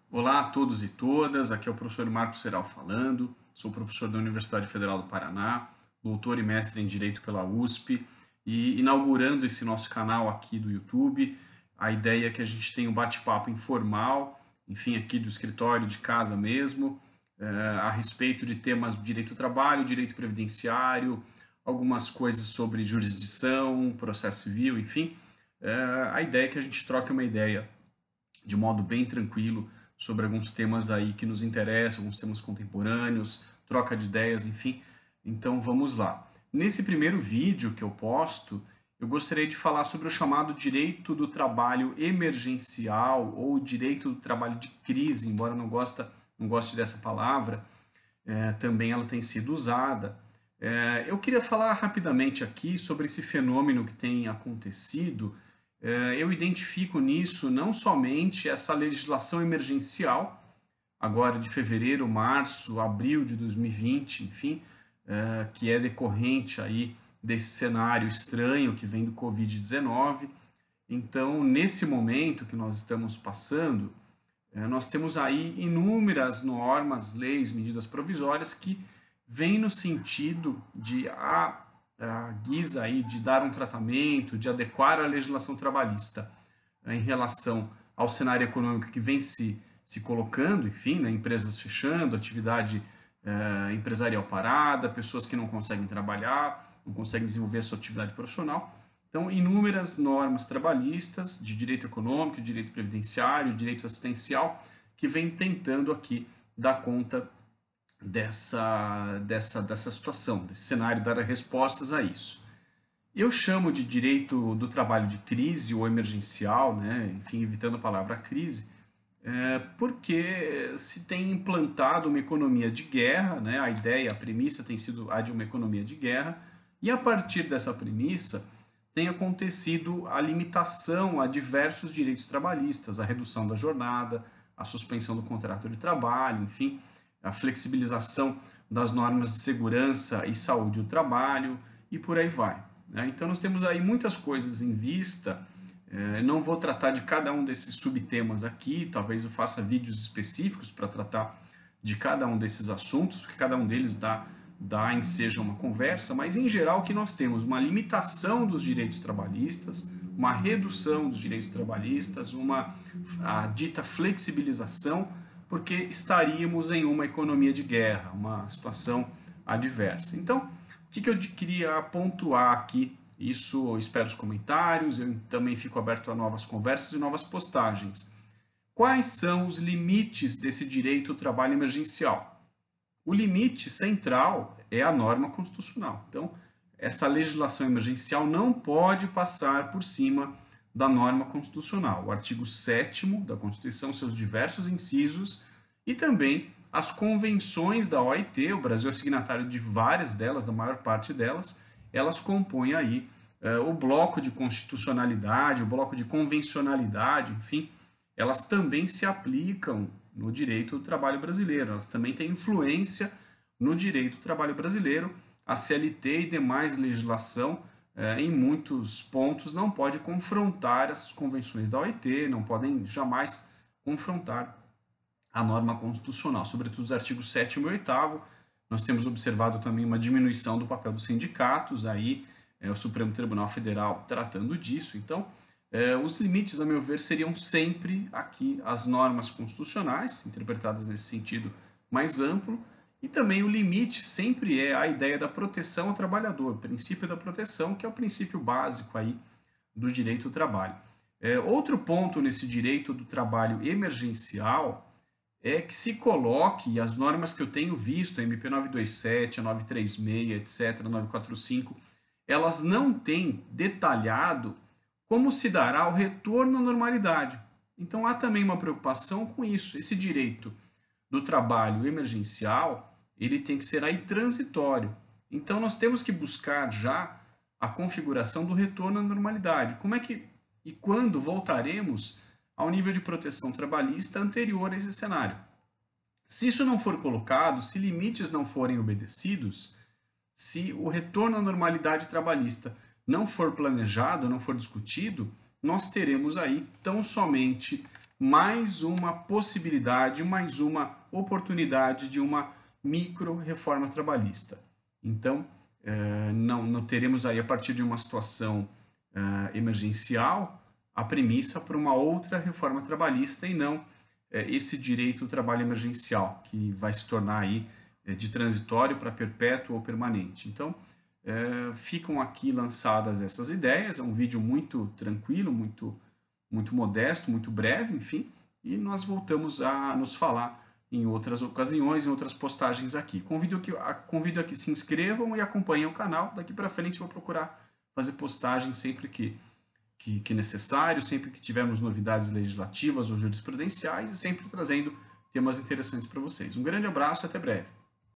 Olá a todos e todas, aqui é o professor Marcos Seral falando, sou professor da Universidade Federal do Paraná, doutor e mestre em Direito pela USP, e inaugurando esse nosso canal aqui do YouTube, a ideia é que a gente tenha um bate-papo informal, enfim, aqui do escritório, de casa mesmo, a respeito de temas do direito do trabalho, direito previdenciário, algumas coisas sobre jurisdição, processo civil, enfim. A ideia é que a gente troque uma ideia de modo bem tranquilo sobre alguns temas aí que nos interessam, alguns temas contemporâneos, troca de ideias, enfim. Então vamos lá. Nesse primeiro vídeo que eu posto, eu gostaria de falar sobre o chamado direito do trabalho emergencial ou direito do trabalho de crise, embora não goste dessa palavra, também ela tem sido usada. Eu queria falar rapidamente aqui sobre esse fenômeno que tem acontecido. Eu identifico nisso não somente essa legislação emergencial, agora de fevereiro, março, abril de 2020, enfim, que é decorrente aí desse cenário estranho que vem do Covid-19. Então, nesse momento que nós estamos passando, nós temos aí inúmeras normas, leis, medidas provisórias que vêm no sentido de a guisa aí de dar um tratamento, de adequar a legislação trabalhista em relação ao cenário econômico que vem se colocando, enfim, né, empresas fechando, atividade empresarial parada, pessoas que não conseguem trabalhar, não conseguem desenvolver a sua atividade profissional. Então, inúmeras normas trabalhistas de direito econômico, de direito previdenciário, de direito assistencial, que vem tentando aqui dar conta dessa situação, desse cenário, dar respostas a isso. Eu chamo de direito do trabalho de crise ou emergencial, né? Enfim, evitando a palavra crise, porque se tem implantado uma economia de guerra, né? A ideia, a premissa tem sido a de uma economia de guerra, e a partir dessa premissa tem acontecido a limitação a diversos direitos trabalhistas, a redução da jornada, a suspensão do contrato de trabalho, enfim, a flexibilização das normas de segurança e saúde do trabalho e por aí vai. Né? Então nós temos aí muitas coisas em vista. Não vou tratar de cada um desses subtemas aqui, talvez eu faça vídeos específicos para tratar de cada um desses assuntos, porque cada um deles dá enseja uma conversa, mas em geral que nós temos uma limitação dos direitos trabalhistas, uma redução dos direitos trabalhistas, a dita flexibilização, porque estaríamos em uma economia de guerra, uma situação adversa. Então, o que eu queria pontuar aqui? Isso eu espero os comentários, eu também fico aberto a novas conversas e novas postagens. Quais são os limites desse direito ao trabalho emergencial? O limite central é a norma constitucional. Então, essa legislação emergencial não pode passar por cima da norma constitucional. O artigo 7º da Constituição, seus diversos incisos, e também as convenções da OIT, o Brasil é signatário de várias delas, da maior parte delas, elas compõem aí o bloco de constitucionalidade, o bloco de convencionalidade, enfim, elas também se aplicam no direito do trabalho brasileiro, elas também têm influência no direito do trabalho brasileiro. A CLT e demais legislação, em muitos pontos, não pode confrontar essas convenções da OIT, não podem jamais confrontar a norma constitucional, sobretudo os artigos 7º e 8º. Nós temos observado também uma diminuição do papel dos sindicatos, aí o Supremo Tribunal Federal tratando disso. Então, os limites, a meu ver, seriam sempre aqui as normas constitucionais, interpretadas nesse sentido mais amplo, e também o limite sempre é a ideia da proteção ao trabalhador, o princípio da proteção, que é o princípio básico aí do direito ao trabalho. Outro ponto nesse direito do trabalho emergencial é que se coloque, e as normas que eu tenho visto, a MP 927, a 936, etc., a 945, elas não têm detalhado como se dará o retorno à normalidade. Então há também uma preocupação com isso. Esse direito do trabalho emergencial, ele tem que ser aí transitório. Então nós temos que buscar já a configuração do retorno à normalidade. Como é que e quando voltaremos ao nível de proteção trabalhista anterior a esse cenário? Se isso não for colocado, se limites não forem obedecidos, se o retorno à normalidade trabalhista não for planejado, não for discutido, nós teremos aí tão somente mais uma possibilidade, mais uma oportunidade de uma micro-reforma trabalhista. Então, não teremos aí, a partir de uma situação emergencial, a premissa para uma outra reforma trabalhista e não esse direito ao trabalho emergencial, que vai se tornar aí de transitório para perpétuo ou permanente. Então, ficam aqui lançadas essas ideias, é um vídeo muito tranquilo, muito modesto, muito breve, enfim, e nós voltamos a nos falar em outras ocasiões, em outras postagens aqui. Convido a que se inscrevam e acompanhem o canal. Daqui para frente vou procurar fazer postagens sempre que necessário, sempre que tivermos novidades legislativas ou jurisprudenciais e sempre trazendo temas interessantes para vocês. Um grande abraço e até breve.